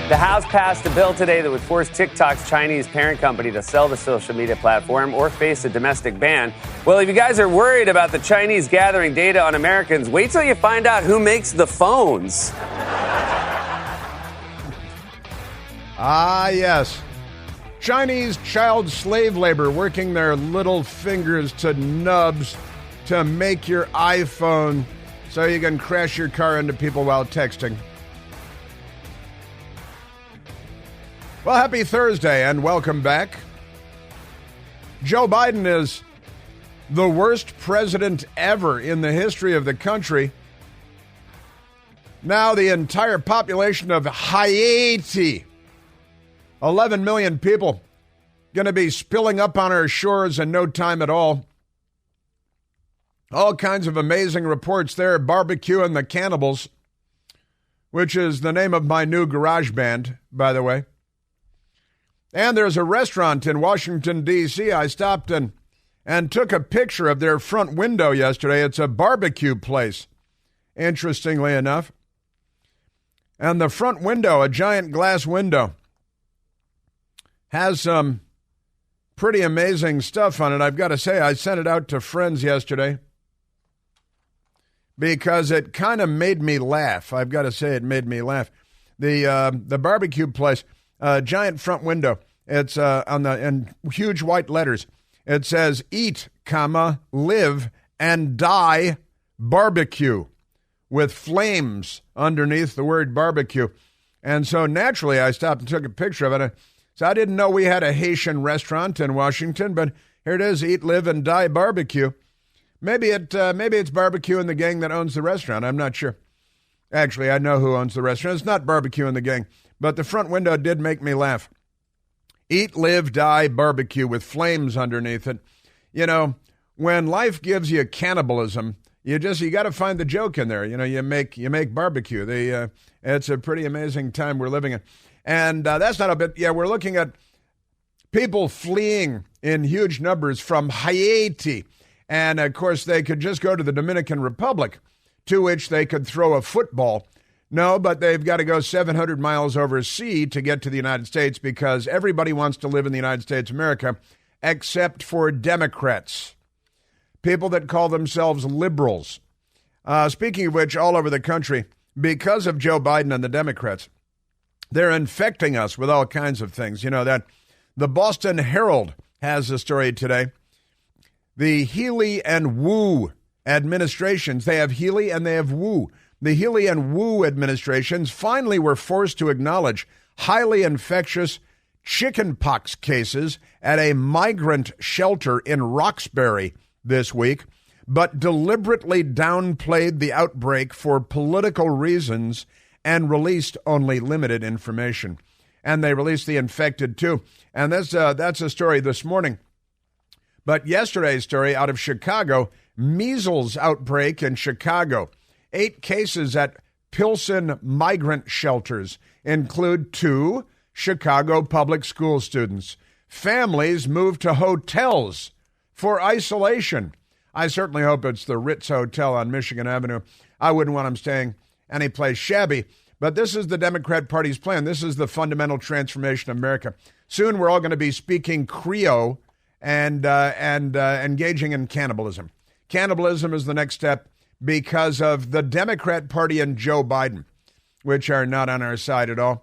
The House passed a bill today that would force TikTok's Chinese parent company to sell the social media platform or face a domestic ban. Well, if you guys are worried about the Chinese gathering data on Americans, wait till you find out who makes the phones. Ah, yes. Chinese child slave labor working their little fingers to nubs to make your iPhone so you can crash your car into people while texting. Well, happy Thursday and welcome back. Joe Biden is the worst president ever in the history of the country. Now the entire population of Haiti, 11 million people, going to be spilling up on our shores in no time at all. All kinds of amazing reports there. Barbecue and the Cannibals, which is the name of my new garage band, by the way. And there's a restaurant in Washington, D.C. I stopped and took a picture of their front window yesterday. It's a barbecue place, interestingly enough. And the front window, a giant glass window, has some pretty amazing stuff on it. I've got to say, I sent it out to friends yesterday because it kind of made me laugh. I've got to say, it made me laugh. The barbecue place, giant front window. It's in huge white letters. It says, "Eat, comma, live, and die barbecue," with flames underneath the word barbecue. And so naturally, I stopped and took a picture of it. So I didn't know we had a Haitian restaurant in Washington, but here it is, "Eat, live, and die barbecue." Maybe it's Barbecue and the gang that owns the restaurant. I'm not sure. Actually, I know who owns the restaurant. It's not Barbecue and the gang, but the front window did make me laugh. "Eat, live, die barbecue," with flames underneath it. You know, when life gives you cannibalism, you got to find the joke in there. You know, you make barbecue. It's a pretty amazing time we're living in. And that's not a bit. Yeah, we're looking at people fleeing in huge numbers from Haiti. And, of course, they could just go to the Dominican Republic, to which they could throw a football. No, but they've got to go 700 miles overseas to get to the United States because everybody wants to live in the United States of America except for Democrats, people that call themselves liberals. Speaking of which, all over the country, because of Joe Biden and the Democrats, they're infecting us with all kinds of things. You know that the Boston Herald has a story today. The Healy and Wu administrations, they have Healy and they have Wu. The Healy and Wu administrations finally were forced to acknowledge highly infectious chickenpox cases at a migrant shelter in Roxbury this week, but deliberately downplayed the outbreak for political reasons and released only limited information. And they released the infected too. And that's a story this morning. But yesterday's story out of Chicago, measles outbreak in Chicago. 8 cases at Pilsen migrant shelters include 2 Chicago public school students. Families moved to hotels for isolation. I certainly hope it's the Ritz Hotel on Michigan Avenue. I wouldn't want them staying anyplace shabby. But this is the Democrat Party's plan. This is the fundamental transformation of America. Soon we're all going to be speaking Creole and engaging in cannibalism. Cannibalism is the next step because of the Democrat Party and Joe Biden, which are not on our side at all.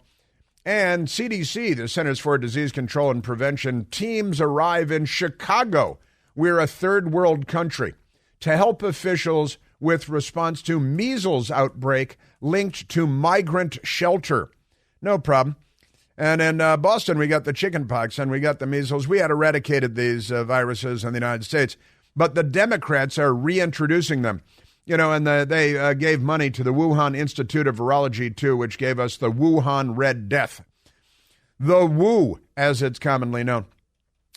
And CDC, the Centers for Disease Control and Prevention, teams arrive in Chicago. We're a third world country to help officials with response to measles outbreak linked to migrant shelter. No problem. And in Boston, we got the chickenpox and we got the measles. We had eradicated these viruses in the United States, but the Democrats are reintroducing them. You know, and they gave money to the Wuhan Institute of Virology, too, which gave us the Wuhan Red Death. The Wu, as it's commonly known.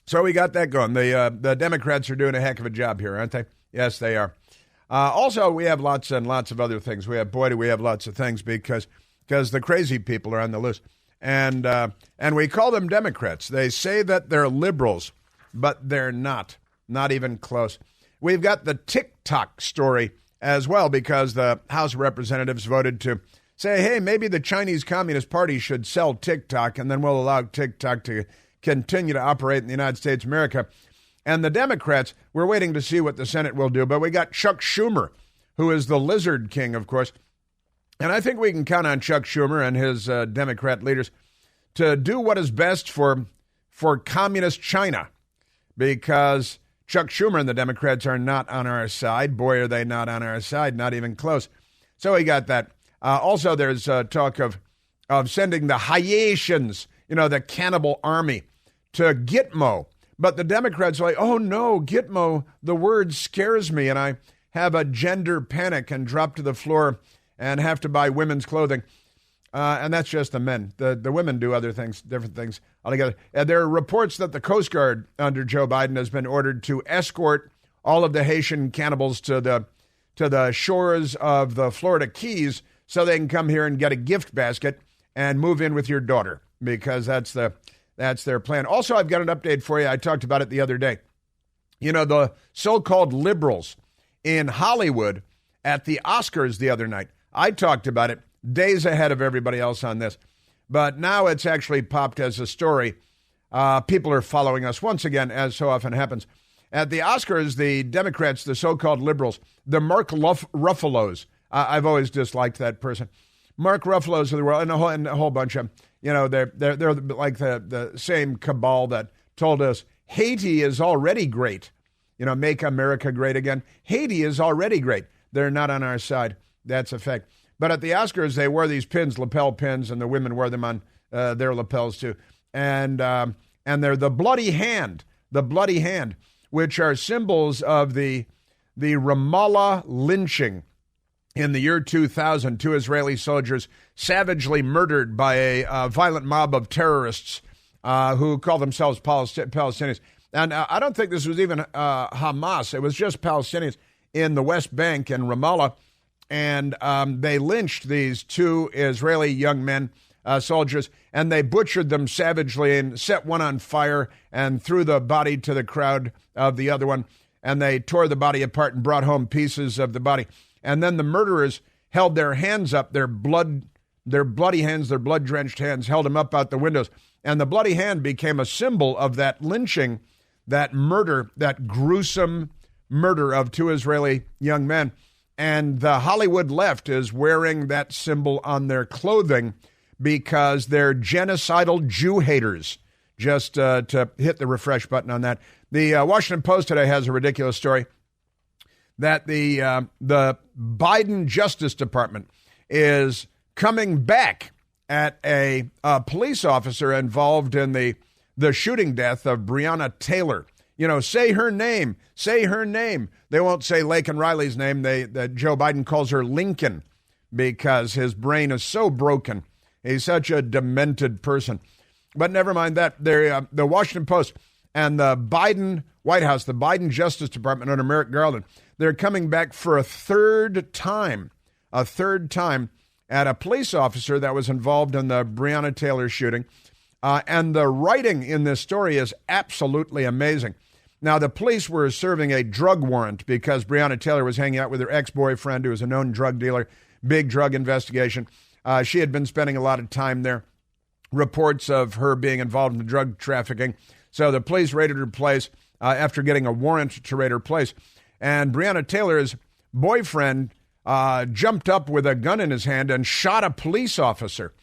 So we got that going. The Democrats are doing a heck of a job here, aren't they? Yes, they are. Also, we have lots and lots of other things. We have lots of things because the crazy people are on the loose. And we call them Democrats. They say that they're liberals, but they're not even close. We've got the TikTok story as well, because the House of Representatives voted to say, hey, maybe the Chinese Communist Party should sell TikTok, and then we'll allow TikTok to continue to operate in the United States of America. And the Democrats, we're waiting to see what the Senate will do, but we got Chuck Schumer, who is the lizard king, of course. And I think we can count on Chuck Schumer and his Democrat leaders to do what is best for communist China, because Chuck Schumer and the Democrats are not on our side. Boy, are they not on our side, not even close. So we got that. Also, there's talk of sending the Haitians, the cannibal army, to Gitmo. But the Democrats are like, oh, no, Gitmo, the word scares me, and I have a gender panic and drop to the floor and have to buy women's clothing. And that's just the men. The women do other things, different things altogether. There are reports that the Coast Guard under Joe Biden has been ordered to escort all of the Haitian cannibals to the shores of the Florida Keys so they can come here and get a gift basket and move in with your daughter, because that's their plan. Also, I've got an update for you. I talked about it the other day. The so-called liberals in Hollywood at the Oscars the other night. I talked about it days ahead of everybody else on this. But now it's actually popped as a story. People are following us once again, as so often happens. At the Oscars, the Democrats, the so-called liberals, the Mark Ruffalos, I've always disliked that person. Mark Ruffalos of the world, and a whole bunch of them, they're like the same cabal that told us Haiti is already great. Make America great again. Haiti is already great. They're not on our side. That's a fact. But at the Oscars, they wore these pins, lapel pins, and the women wear them on their lapels too. And they're the bloody hand, which are symbols of the Ramallah lynching in the year 2000. 2 Israeli soldiers savagely murdered by a violent mob of terrorists who call themselves Palestinians. And I don't think this was even Hamas. It was just Palestinians in the West Bank and Ramallah. And they lynched these 2 Israeli young men, soldiers, and they butchered them savagely and set one on fire and threw the body to the crowd of the other one. And they tore the body apart and brought home pieces of the body. And then the murderers held their hands up, their bloody hands, their blood-drenched hands, held them up out the windows. And the bloody hand became a symbol of that lynching, that murder, that gruesome murder of 2 Israeli young men. And the Hollywood left is wearing that symbol on their clothing because they're genocidal Jew haters. Just to hit the refresh button on that. The Washington Post today has a ridiculous story that the Biden Justice Department is coming back at a police officer involved in the shooting death of Breonna Taylor. Say her name. Say her name. They won't say Laken Riley's name. That Joe Biden calls her Lincoln because his brain is so broken. He's such a demented person. But never mind that. The Washington Post and the Biden White House, the Biden Justice Department under Merrick Garland, they're coming back for a third time at a police officer that was involved in the Breonna Taylor shooting. And the writing in this story is absolutely amazing. Now, the police were serving a drug warrant because Breonna Taylor was hanging out with her ex-boyfriend, who was a known drug dealer, big drug investigation. She had been spending a lot of time there, reports of her being involved in the drug trafficking. So the police raided her place after getting a warrant to raid her place. And Breonna Taylor's boyfriend jumped up with a gun in his hand and shot a police officer.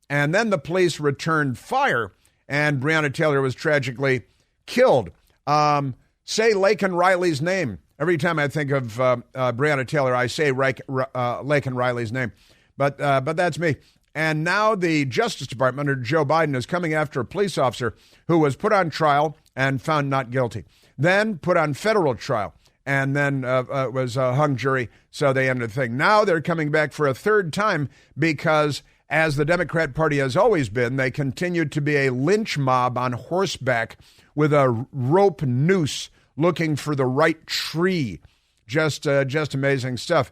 And then the police returned fire, and Breonna Taylor was tragically killed. Say Laken Riley's name. Every time I think of Breonna Taylor, I say Laken Riley's name. But that's me. And now the Justice Department under Joe Biden is coming after a police officer who was put on trial and found not guilty. Then put on federal trial and then was a hung jury, so they ended the thing. Now they're coming back for a third time because, as the Democrat Party has always been, they continue to be a lynch mob on horseback with a rope noose looking for the right tree. Just amazing stuff.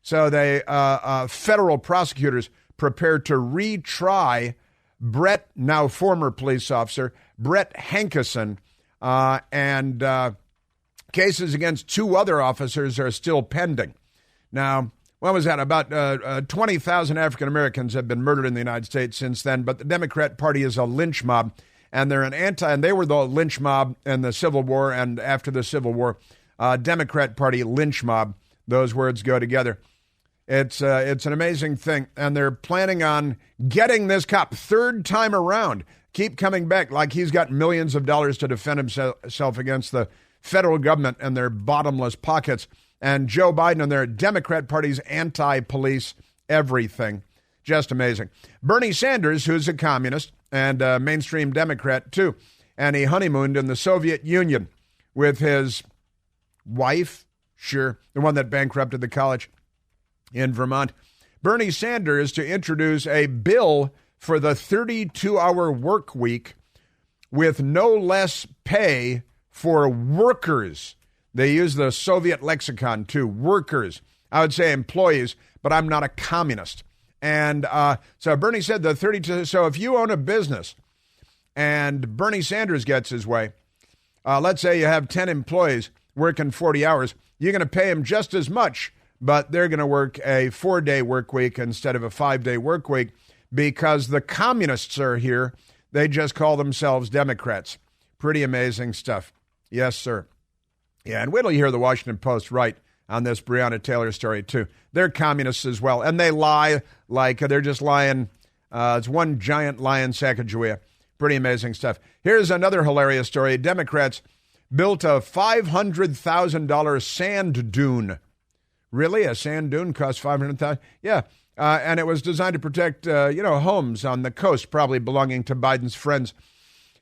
So they federal prosecutors prepared to retry Brett, now former police officer, Brett Hankison, and cases against 2 other officers are still pending. Now, What was that? About 20,000 African Americans have been murdered in the United States since then. But the Democrat Party is a lynch mob, and they're and they were the lynch mob in the Civil War and after the Civil War. Democrat Party lynch mob. Those words go together. It's an amazing thing, and they're planning on getting this cop third time around. Keep coming back like he's got millions of dollars to defend himself against the federal government and their bottomless pockets. And Joe Biden and their Democrat Party's anti-police everything. Just amazing. Bernie Sanders, who's a communist and a mainstream Democrat too, and he honeymooned in the Soviet Union with his wife, sure, the one that bankrupted the college in Vermont. Bernie Sanders to introduce a bill for the 32-hour work week with no less pay for workers. They use the Soviet lexicon too, workers. I would say employees, but I'm not a communist. And so Bernie said the 32, so if you own a business and Bernie Sanders gets his way, let's say you have 10 employees working 40 hours, you're going to pay them just as much, but they're going to work a 4-day work week instead of a 5-day work week because the communists are here. They just call themselves Democrats. Pretty amazing stuff. Yes, sir. Yeah, and wait till you hear the Washington Post write on this Breonna Taylor story, too. They're communists as well, and they lie like they're just lying. It's one giant lie in Sacagawea. Pretty amazing stuff. Here's another hilarious story. Democrats built a $500,000 sand dune. Really? A sand dune costs $500,000? Yeah, and it was designed to protect, homes on the coast, probably belonging to Biden's friends.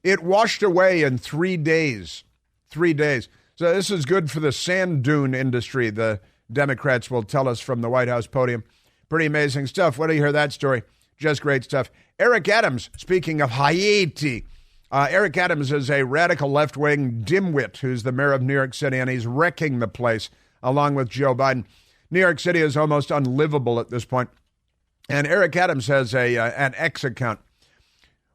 It washed away in 3 days. 3 days. So this is good for the sand dune industry, the Democrats will tell us from the White House podium. Pretty amazing stuff. When do you hear that story? Just great stuff. Eric Adams, speaking of Haiti, Eric Adams is a radical left-wing dimwit who's the mayor of New York City, and he's wrecking the place along with Joe Biden. New York City is almost unlivable at this point. And Eric Adams has an X account.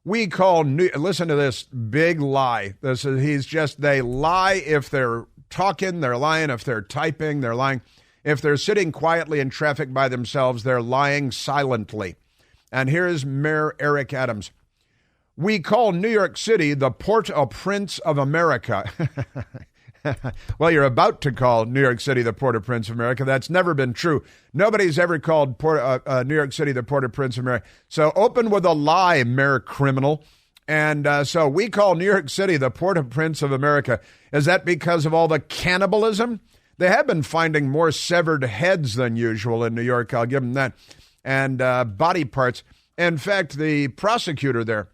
Listen to this big lie. They lie if they're talking, they're lying. If they're typing, they're lying. If they're sitting quietly in traffic by themselves, they're lying silently. And here's Mayor Eric Adams. We call New York City the Port-au-Prince of America. Well, you're about to call New York City the Port-au-Prince of America. That's never been true. Nobody's ever called New York City the Port-au-Prince of America. So open with a lie, Mayor Criminal. And so we call New York City the Port-au-Prince of America. Is that because of all the cannibalism? They have been finding more severed heads than usual in New York. I'll give them that. And body parts. In fact, the prosecutor there,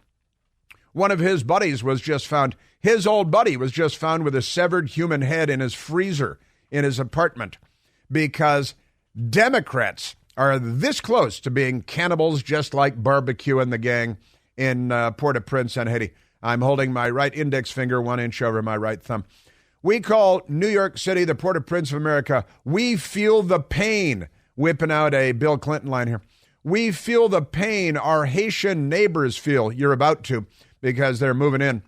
one of his buddies was just found. His old buddy was just found with a severed human head in his freezer in his apartment because Democrats are this close to being cannibals, just like Barbecue and the gang in Port-au-Prince and Haiti. I'm holding my right index finger 1 inch over my right thumb. We call New York City the Port-au-Prince of America. We feel the pain. Whipping out a Bill Clinton line here. We feel the pain our Haitian neighbors feel. You're about to, because they're moving in.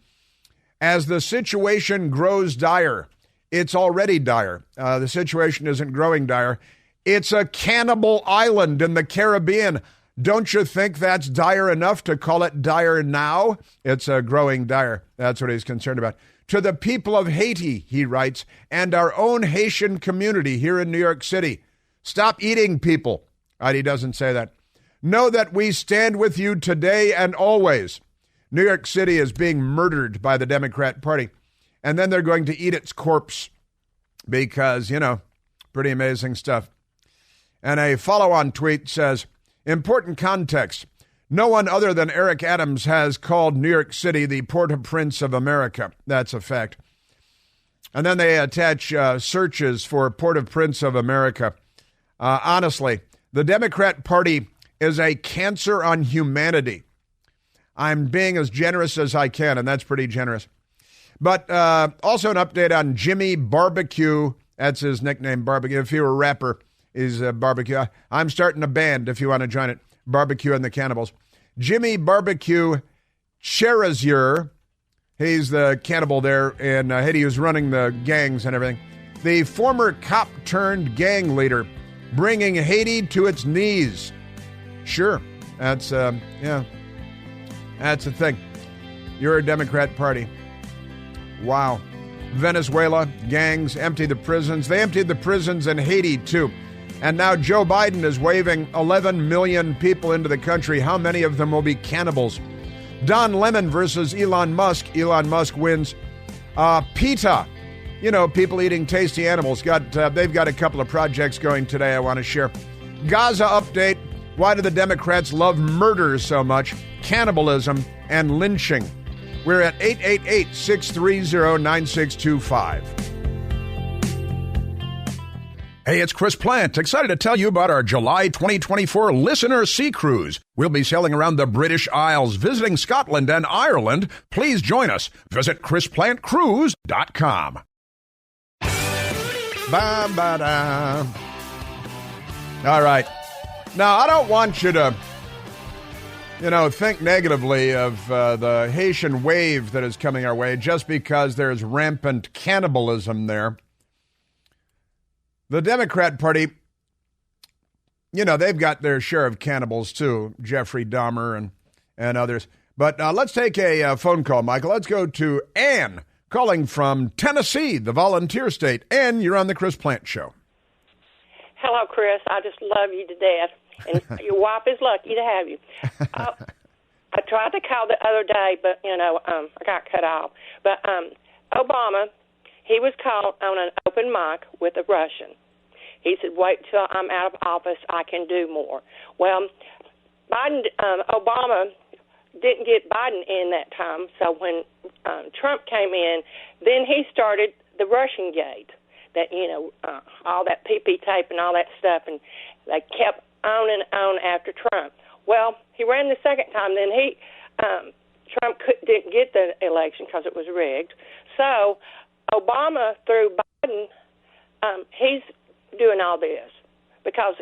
As the situation grows dire, it's already dire. The situation isn't growing dire. It's a cannibal island in the Caribbean. Don't you think that's dire enough to call it dire now? It's a growing dire. That's what he's concerned about. To the people of Haiti, he writes, and our own Haitian community here in New York City, stop eating people. He doesn't say that. Know that we stand with you today and always. New York City is being murdered by the Democrat Party, and then they're going to eat its corpse because, pretty amazing stuff. And a follow-on tweet says, important context. No one other than Eric Adams has called New York City the Port-au-Prince of America. That's a fact. And then they attach searches for Port-au-Prince of America. Honestly, the Democrat Party is a cancer on humanity. I'm being as generous as I can, and that's pretty generous. But also an update on Jimmy Barbecue. That's his nickname, Barbecue. If he were a rapper, he's Barbecue. I'm starting a band if you want to join it. Barbecue and the Cannibals. Jimmy Barbecue Cherizier. He's the cannibal there in Haiti who's running the gangs and everything. The former cop-turned-gang leader bringing Haiti to its knees. Sure, that's the thing. You're a Democrat party. Wow. Venezuela, gangs empty the prisons. They emptied the prisons in Haiti, too. And now Joe Biden is waving 11 million people into the country. How many of them will be cannibals? Don Lemon versus Elon Musk. Elon Musk wins. PETA. You know, people eating tasty animals. They've got a couple of projects going today I want to share. Gaza update. Why do the Democrats love murder so much? Cannibalism and lynching. We're at 888-630-9625. Hey, it's Chris Plant, excited to tell you about our July 2024 Listener Sea Cruise. We'll be sailing around the British Isles, visiting Scotland and Ireland. Please join us. Visit ChrisPlantCruise.com. Ba-ba-da. All right. Now, I don't want you to, think negatively of the Haitian wave that is coming our way just because there's rampant cannibalism there. The Democrat Party, they've got their share of cannibals too, Jeffrey Dahmer and others. But let's take a phone call, Michael. Let's go to Ann, calling from Tennessee, the volunteer state. Ann, you're on the Chris Plant Show. Hello, Chris. I just love you to death. And your wife is lucky to have you. I tried to call the other day, but, I got cut off. But Obama, he was caught on an open mic with a Russian. He said, wait till I'm out of office, I can do more. Well, Obama didn't get Biden in that time, so when Trump came in, then he started the Russian gate, that, all that PP tape and all that stuff, and they kept on and on after Trump. Well, he ran the second time, then Trump didn't get the election because it was rigged. So Obama, through Biden, he's doing all this because,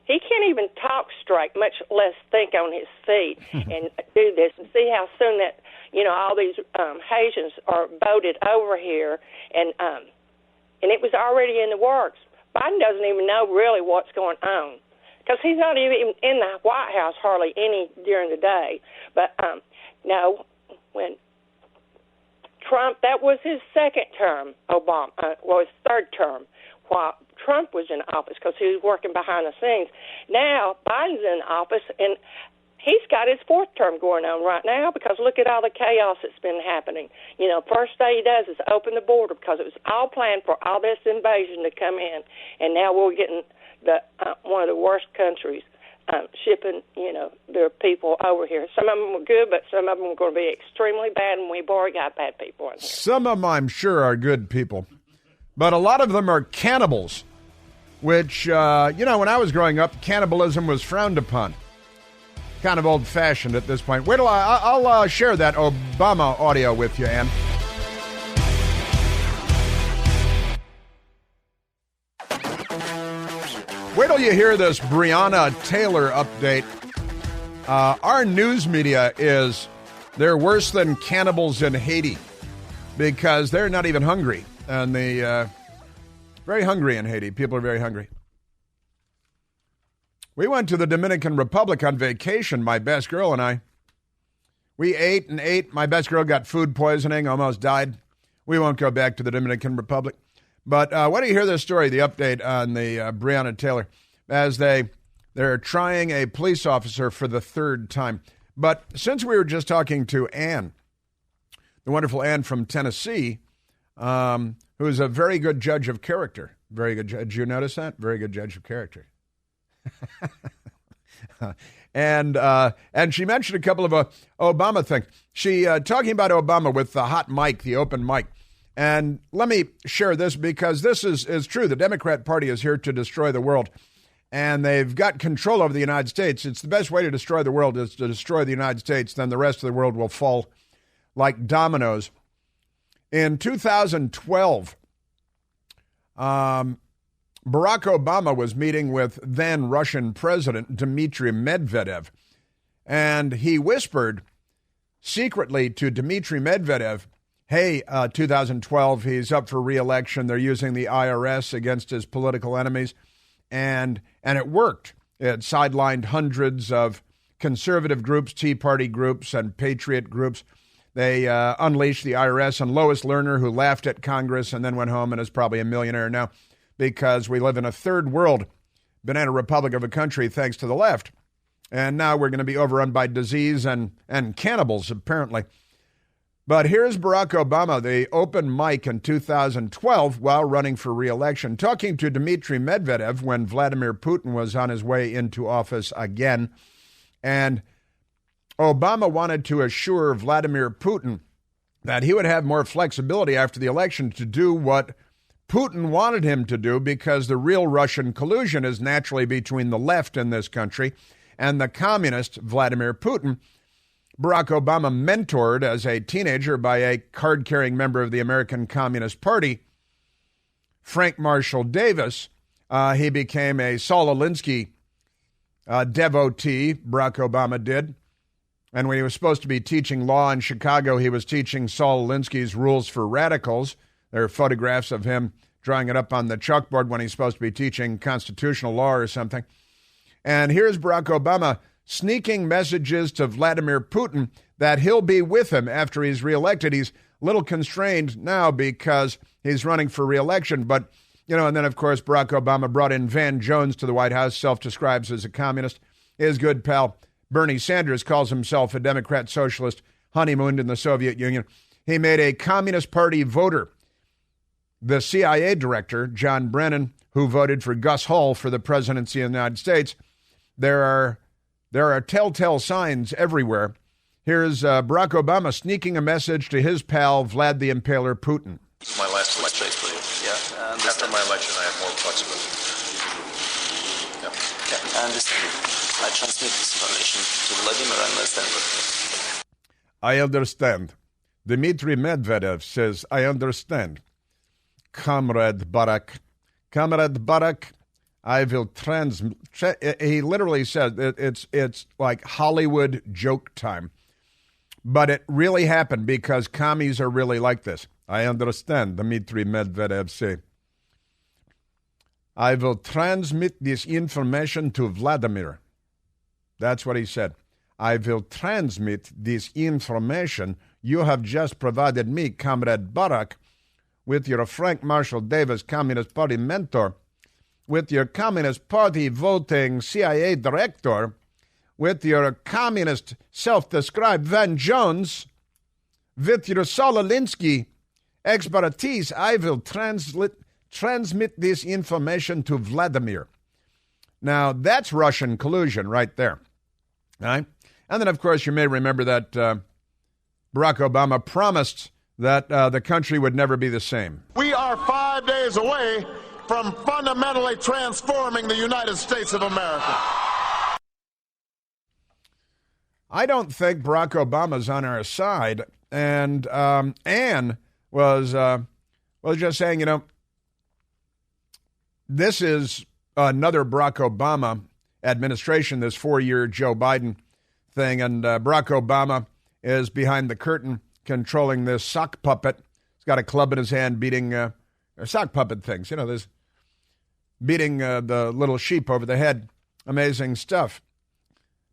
he can't even talk straight, much less think on his feet and do this and see how soon that, all these Haitians are voted over here, and it was already in the works. Biden doesn't even know really what's going on because he's not even in the White House hardly any during the day. But, when Trump, that was his second term, his third term, while Trump was in office because he was working behind the scenes. Now, Biden's in office, and he's got his fourth term going on right now because look at all the chaos that's been happening. First thing he does is open the border because it was all planned for all this invasion to come in, and now we're getting one of the worst countries shipping, their people over here. Some of them are good, but some of them are going to be extremely bad, and we've already got bad people in here. Some of them, I'm sure, are good people, but a lot of them are cannibals, which, when I was growing up, cannibalism was frowned upon. Kind of old-fashioned at this point. Wait till I'll share that Obama audio with you, Ann. Wait till you hear this Breonna Taylor update. Our news media they're worse than cannibals in Haiti because they're not even hungry. And very hungry in Haiti. People are very hungry. We went to the Dominican Republic on vacation, my best girl and I. We ate and ate. My best girl got food poisoning, almost died. We won't go back to the Dominican Republic. But why don't you hear this story, the update on the Breonna Taylor, as they're trying a police officer for the third time. But since we were just talking to Ann, the wonderful Ann from Tennessee, who is a very good judge of character. Very good judge. Did you notice that? Very good judge of character. And she mentioned a couple of Obama things. She talking about Obama with the hot mic, the open mic. And let me share this because this is true. The Democrat Party is here to destroy the world, and they've got control over the United States. It's the best way to destroy the world is to destroy the United States. Then the rest of the world will fall like dominoes. In 2012, Barack Obama was meeting with then Russian President Dmitry Medvedev, and he whispered secretly to Dmitry Medvedev, hey, 2012, he's up for re-election. They're using the IRS against his political enemies. And it worked. It sidelined hundreds of conservative groups, Tea Party groups, and patriot groups. They unleashed the IRS on Lois Lerner, who laughed at Congress and then went home and is probably a millionaire now because we live in a third world banana republic of a country thanks to the left. And now we're going to be overrun by disease and cannibals, apparently. But here's Barack Obama, the open mic in 2012 while running for re-election, talking to Dmitry Medvedev when Vladimir Putin was on his way into office again. And Obama wanted to assure Vladimir Putin that he would have more flexibility after the election to do what Putin wanted him to do, because the real Russian collusion is naturally between the left in this country and the communist Vladimir Putin. Barack Obama mentored as a teenager by a card-carrying member of the American Communist Party, Frank Marshall Davis. He became a Saul Alinsky devotee, Barack Obama did. And when he was supposed to be teaching law in Chicago, he was teaching Saul Alinsky's Rules for Radicals. There are photographs of him drawing it up on the chalkboard when he's supposed to be teaching constitutional law or something. And here's Barack Obama sneaking messages to Vladimir Putin that he'll be with him after he's reelected. He's a little constrained now because he's running for reelection. But, and then, of course, Barack Obama brought in Van Jones to the White House, self-describes as a communist. His good pal Bernie Sanders calls himself a Democrat socialist, honeymooned in the Soviet Union. He made a Communist Party voter the CIA director, John Brennan, who voted for Gus Hall for the presidency of the United States. There are telltale signs everywhere. Here's Barack Obama sneaking a message to his pal, Vlad the Impaler Putin. My last election for you. Yeah. After my election, I have more flexibility. Yeah, I understand. I transmit this information to Vladimir and understand what. I understand. Dmitry Medvedev says, I understand. Comrade Barack, I will he literally says it's like Hollywood joke time. But it really happened because commies are really like this. I understand, Dmitry Medvedev say. I will transmit this information to Vladimir. That's what he said. I will transmit this information you have just provided me, Comrade Barack, with your Frank Marshall Davis Communist Party mentor, with your Communist Party voting CIA director, with your communist self-described Van Jones, with your Saul Alinsky expertise, I will transmit this information to Vladimir. Now, that's Russian collusion right there. All right? And then, of course, you may remember that Barack Obama promised that the country would never be the same. We are 5 days away from fundamentally transforming the United States of America. I don't think Barack Obama's on our side. And Ann was just saying, this is another Barack Obama administration, this 4-year Joe Biden thing. And Barack Obama is behind the curtain controlling this sock puppet. He's got a club in his hand beating sock puppet things. This beating the little sheep over the head. Amazing stuff.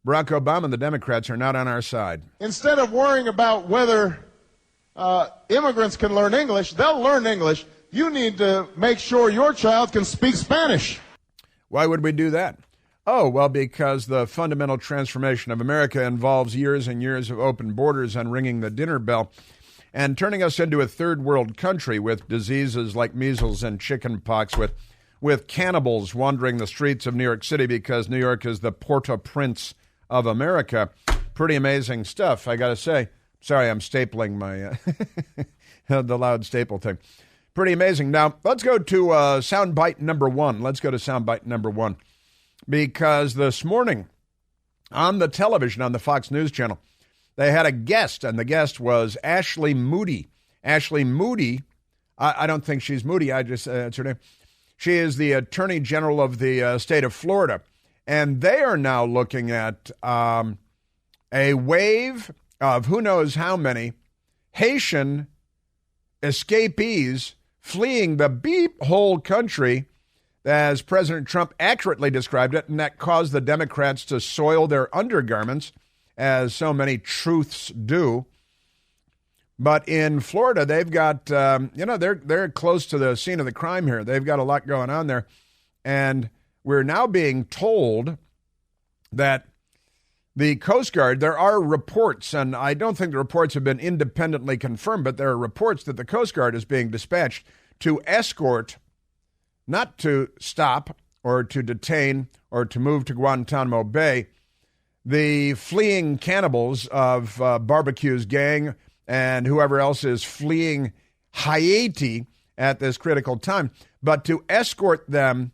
Barack Obama and the Democrats are not on our side. Instead of worrying about whether immigrants can learn English, they'll learn English. You need to make sure your child can speak Spanish. Why would we do that? Oh, well, because the fundamental transformation of America involves years and years of open borders and ringing the dinner bell and turning us into a third world country with diseases like measles and chicken pox, with cannibals wandering the streets of New York City because New York is the Port-au-Prince of America. Pretty amazing stuff, I got to say. Sorry, I'm stapling my the loud staple thing. Pretty amazing. Now, let's go to soundbite number one. Because this morning on the television, on the Fox News channel, they had a guest, and the guest was Ashley Moody. Ashley Moody, I don't think she's Moody, it's her name. She is the Attorney General of the state of Florida. And they are now looking at a wave of who knows how many Haitian escapees fleeing the beep hole country, as President Trump accurately described it, and that caused the Democrats to soil their undergarments, as so many truths do. But in Florida, they've got, they're close to the scene of the crime here. They've got a lot going on there. And we're now being told that the Coast Guard, there are reports, and I don't think the reports have been independently confirmed, but there are reports that the Coast Guard is being dispatched to escort, not to stop or to detain or to move to Guantanamo Bay, the fleeing cannibals of Barbecue's gang and whoever else is fleeing Haiti at this critical time, but to escort them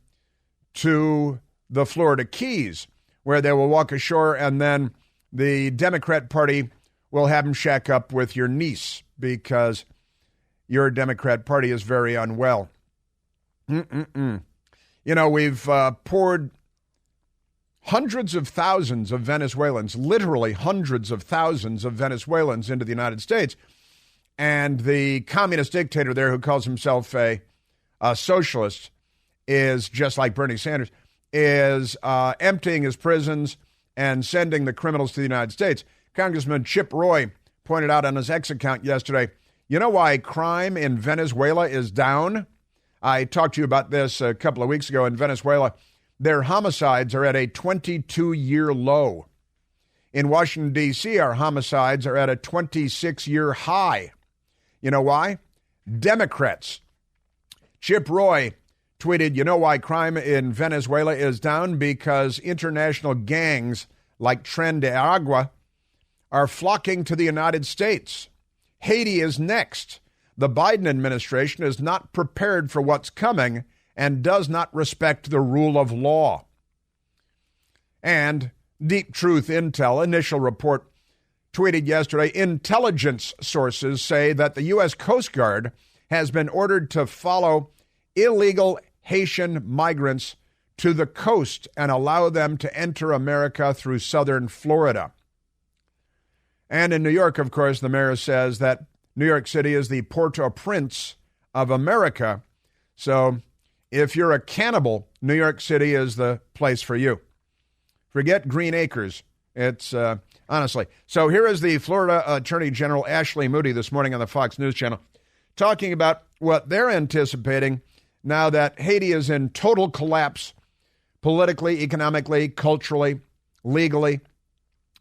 to the Florida Keys, where they will walk ashore, and then the Democrat Party will have them shack up with your niece because your Democrat Party is very unwell. We've poured hundreds of thousands of Venezuelans, literally hundreds of thousands of Venezuelans into the United States. And the communist dictator there, who calls himself a socialist, is just like Bernie Sanders, is emptying his prisons and sending the criminals to the United States. Congressman Chip Roy pointed out on his X account yesterday, you know why crime in Venezuela is down? I talked to you about this a couple of weeks ago. In Venezuela, their homicides are at a 22-year low. In Washington, D.C., our homicides are at a 26-year high. You know why? Democrats. Chip Roy tweeted, you know why crime in Venezuela is down? Because international gangs like Tren de Agua are flocking to the United States. Haiti is next. The Biden administration is not prepared for what's coming and does not respect the rule of law. And Deep Truth Intel, initial report, tweeted yesterday, intelligence sources say that the U.S. Coast Guard has been ordered to follow illegal Haitian migrants to the coast and allow them to enter America through southern Florida. And in New York, of course, the mayor says that New York City is the Port-au-Prince of America. So if you're a cannibal, New York City is the place for you. Forget Green Acres. It's honestly. So here is the Florida Attorney General Ashley Moody this morning on the Fox News Channel talking about what they're anticipating now that Haiti is in total collapse politically, economically, culturally, legally,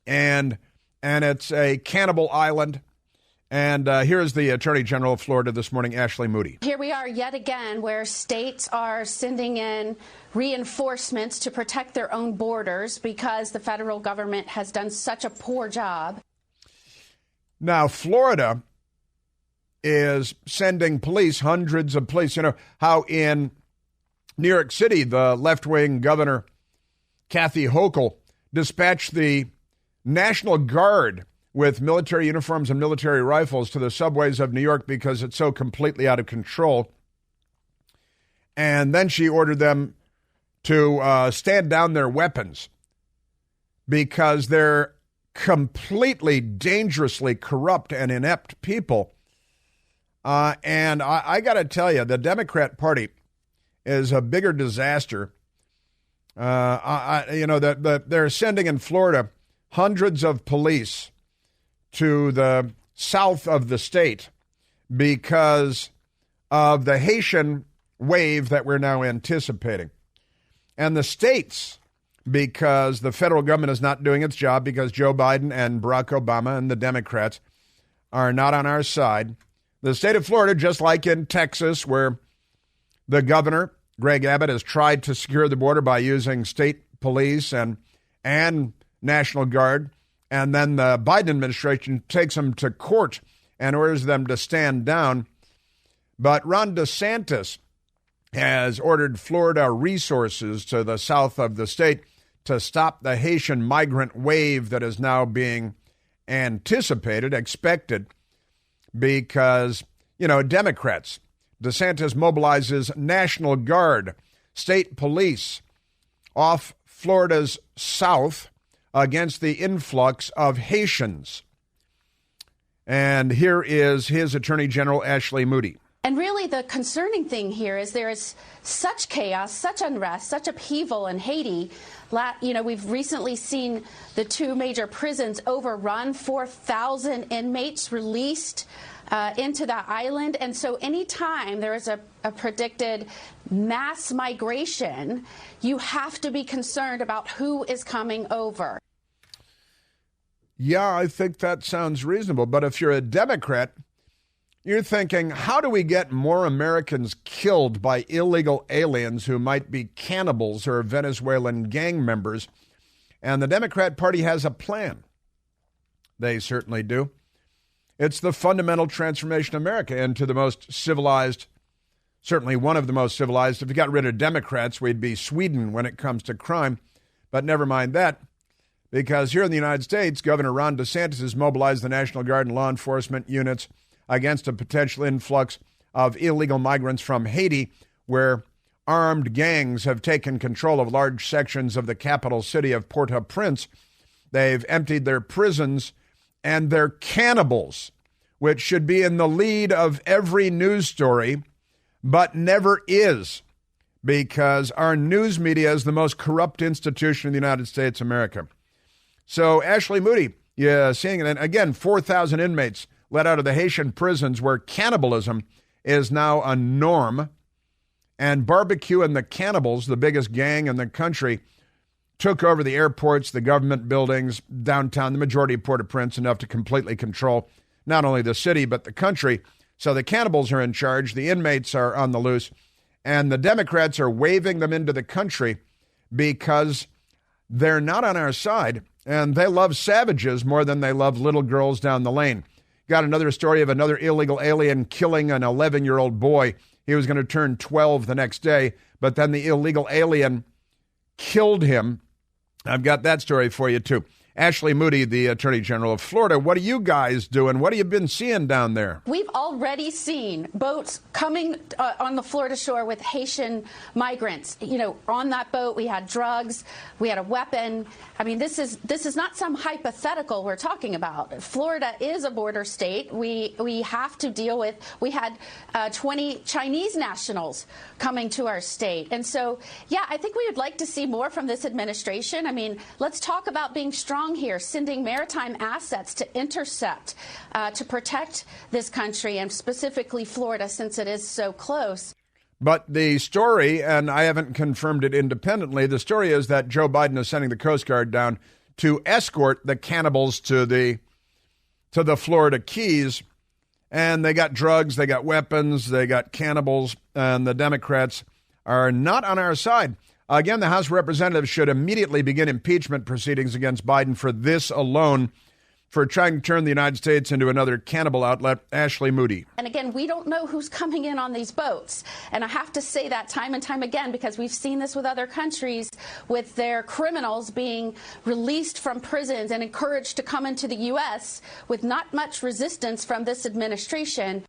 and it's a cannibal island. And here's the Attorney General of Florida this morning, Ashley Moody. Here we are yet again where states are sending in reinforcements to protect their own borders because the federal government has done such a poor job. Now, Florida is sending police, hundreds of police. You know how in New York City, the left-wing governor, Kathy Hochul, dispatched the National Guard with military uniforms and military rifles to the subways of New York because it's so completely out of control. And then she ordered them to stand down their weapons because they're completely dangerously corrupt and inept people. And I got to tell you, the Democrat Party is a bigger disaster. They're sending in Florida hundreds of police to the south of the state because of the Haitian wave that we're now anticipating. And the states, because the federal government is not doing its job because Joe Biden and Barack Obama and the Democrats are not on our side. The state of Florida, just like in Texas, where the governor, Greg Abbott, has tried to secure the border by using state police and National Guard, and then the Biden administration takes them to court and orders them to stand down. But Ron DeSantis has ordered Florida resources to the south of the state to stop the Haitian migrant wave that is now being expected, because, Democrats. DeSantis mobilizes National Guard, state police off Florida's south against the influx of Haitians. And here is his Attorney General, Ashley Moody. And really the concerning thing here is there is such chaos, such unrest, such upheaval in Haiti. We've recently seen the two major prisons overrun, 4,000 inmates released into that island. And so anytime there is a predicted mass migration, you have to be concerned about who is coming over. Yeah, I think that sounds reasonable. But if you're a Democrat, you're thinking, how do we get more Americans killed by illegal aliens who might be cannibals or Venezuelan gang members? And the Democrat Party has a plan. They certainly do. It's the fundamental transformation of America into the most civilized, certainly one of the most civilized. If you got rid of Democrats, we'd be Sweden when it comes to crime. But never mind that. Because here in the United States, Governor Ron DeSantis has mobilized the National Guard and law enforcement units against a potential influx of illegal migrants from Haiti, where armed gangs have taken control of large sections of the capital city of Port-au-Prince. They've emptied their prisons, and they're cannibals, which should be in the lead of every news story, but never is, because our news media is the most corrupt institution in the United States of America. So, Ashley Moody, seeing it, and again, 4,000 inmates let out of the Haitian prisons where cannibalism is now a norm. And Barbecue and the Cannibals, the biggest gang in the country, took over the airports, the government buildings, downtown, the majority of Port-au-Prince, enough to completely control not only the city, but the country. So the cannibals are in charge, the inmates are on the loose, and the Democrats are waving them into the country because they're not on our side. And they love savages more than they love little girls down the lane. Got another story of another illegal alien killing an 11-year-old boy. He was going to turn 12 the next day, but then the illegal alien killed him. I've got that story for you, too. Ashley Moody, the Attorney General of Florida. What are you guys doing? What have you been seeing down there? We've already seen boats coming on the Florida shore with Haitian migrants. On that boat, we had drugs, we had a weapon. I mean, this is not some hypothetical we're talking about. Florida is a border state. We have to deal with. We had 20 Chinese nationals coming to our state, and so I think we would like to see more from this administration. I mean, let's talk about being strong here, sending maritime assets to intercept, to protect this country, and specifically Florida, since it is so close. But the story, and I haven't confirmed it independently, the story is that Joe Biden is sending the Coast Guard down to escort the cannibals to the Florida Keys. And they got drugs, they got weapons, they got cannibals, and the Democrats are not on our side. Again, the House of Representatives should immediately begin impeachment proceedings against Biden for this alone, for trying to turn the United States into another cannibal outlet. Ashley Moody. And again, we don't know who's coming in on these boats. And I have to say that time and time again, because we've seen this with other countries, with their criminals being released from prisons and encouraged to come into the U.S. with not much resistance from this administration.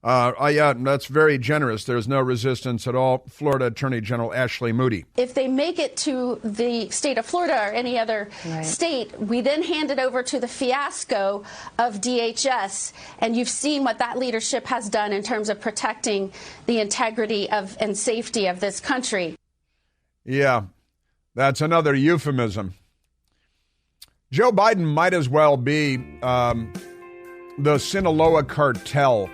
That's very generous. There's no resistance at all. Florida Attorney General Ashley Moody. If they make it to the state of Florida or any other state, we then hand it over to the fiasco of DHS. And you've seen what that leadership has done in terms of protecting the integrity of and safety of this country. Yeah, that's another euphemism. Joe Biden might as well be the Sinaloa cartel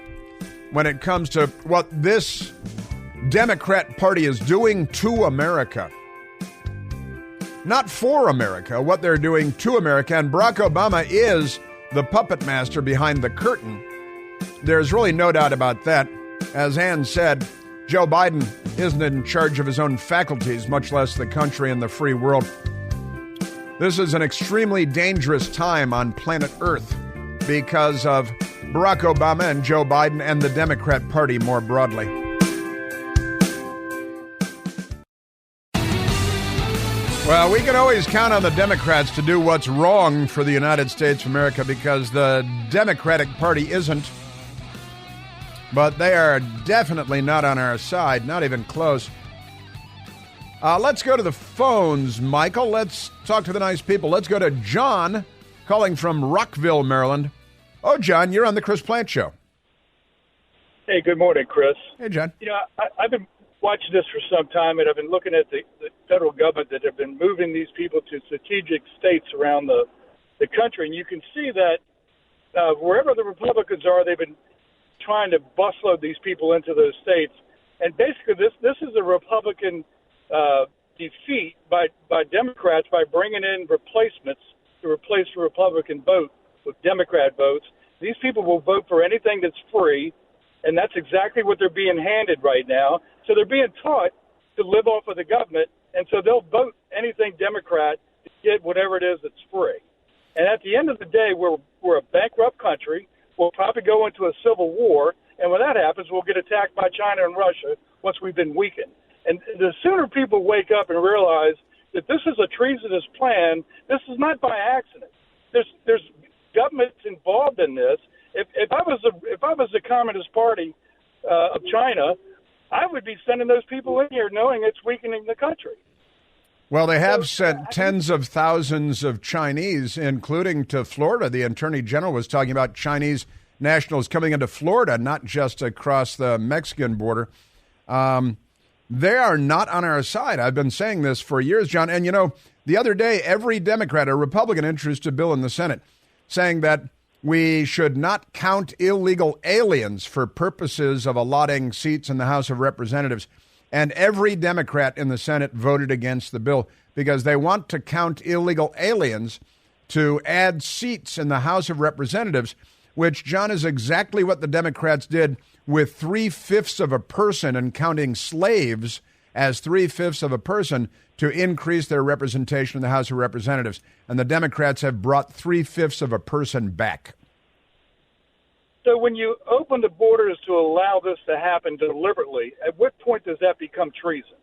when it comes to what this Democrat Party is doing to America. Not for America, what they're doing to America. And Barack Obama is the puppet master behind the curtain. There's really no doubt about that. As Ann said, Joe Biden isn't in charge of his own faculties, much less the country and the free world. This is an extremely dangerous time on planet Earth because of Barack Obama and Joe Biden and the Democrat Party more broadly. Well, we can always count on the Democrats to do what's wrong for the United States of America because the Democratic Party isn't. But they are definitely not on our side, not even close. Let's go to the phones, Michael. Let's talk to the nice people. Let's go to John, calling from Rockville, Maryland. Oh, John, you're on the Chris Plant Show. Hey, good morning, Chris. Hey, John. You know, I've been watching this for some time, and I've been looking at the federal government that have been moving these people to strategic states around the country, and you can see that wherever the Republicans are, they've been trying to busload these people into those states. And basically, this is a Republican defeat by Democrats by bringing in replacements to replace the Republican vote with Democrat votes. These people will vote for anything that's free, and that's exactly what they're being handed right now. So they're being taught to live off of the government, and so they'll vote anything Democrat to get whatever it is that's free. And at the end of the day, we're a bankrupt country. We'll probably go into a civil war, and when that happens, we'll get attacked by China and Russia once we've been weakened. And the sooner people wake up and realize that this is a treasonous plan, this is not by accident. There's governments involved in this. If I was the Communist Party of China, I would be sending those people in here knowing it's weakening the country. Well, they have sent tens of thousands of Chinese, including to Florida. The Attorney General was talking about Chinese nationals coming into Florida, not just across the Mexican border. They are not on our side. I've been saying this for years, John. And, you know, the other day, every Democrat, a Republican, introduced a bill in the Senate saying that we should not count illegal aliens for purposes of allotting seats in the House of Representatives. And every Democrat in the Senate voted against the bill because they want to count illegal aliens to add seats in the House of Representatives, which, John, is exactly what the Democrats did with 3/5 of a person and counting slaves as 3/5 of a person to increase their representation in the House of Representatives. And the Democrats have brought 3/5 of a person back. So when you open the borders to allow this to happen deliberately, at what point does that become treason?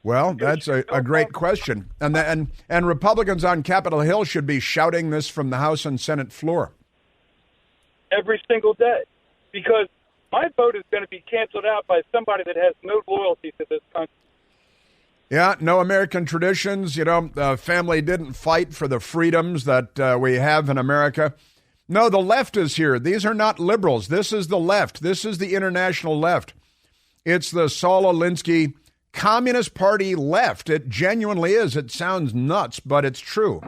Well, that's a great question. And Republicans on Capitol Hill should be shouting this from the House and Senate floor. Every single day. Because my vote is going to be canceled out by somebody that has no loyalty to this country. Yeah, no American traditions. You know, the family didn't fight for the freedoms that we have in America. No, the left is here. These are not liberals. This is the left. This is the international left. It's the Saul Alinsky Communist Party left. It genuinely is. It sounds nuts, but it's true.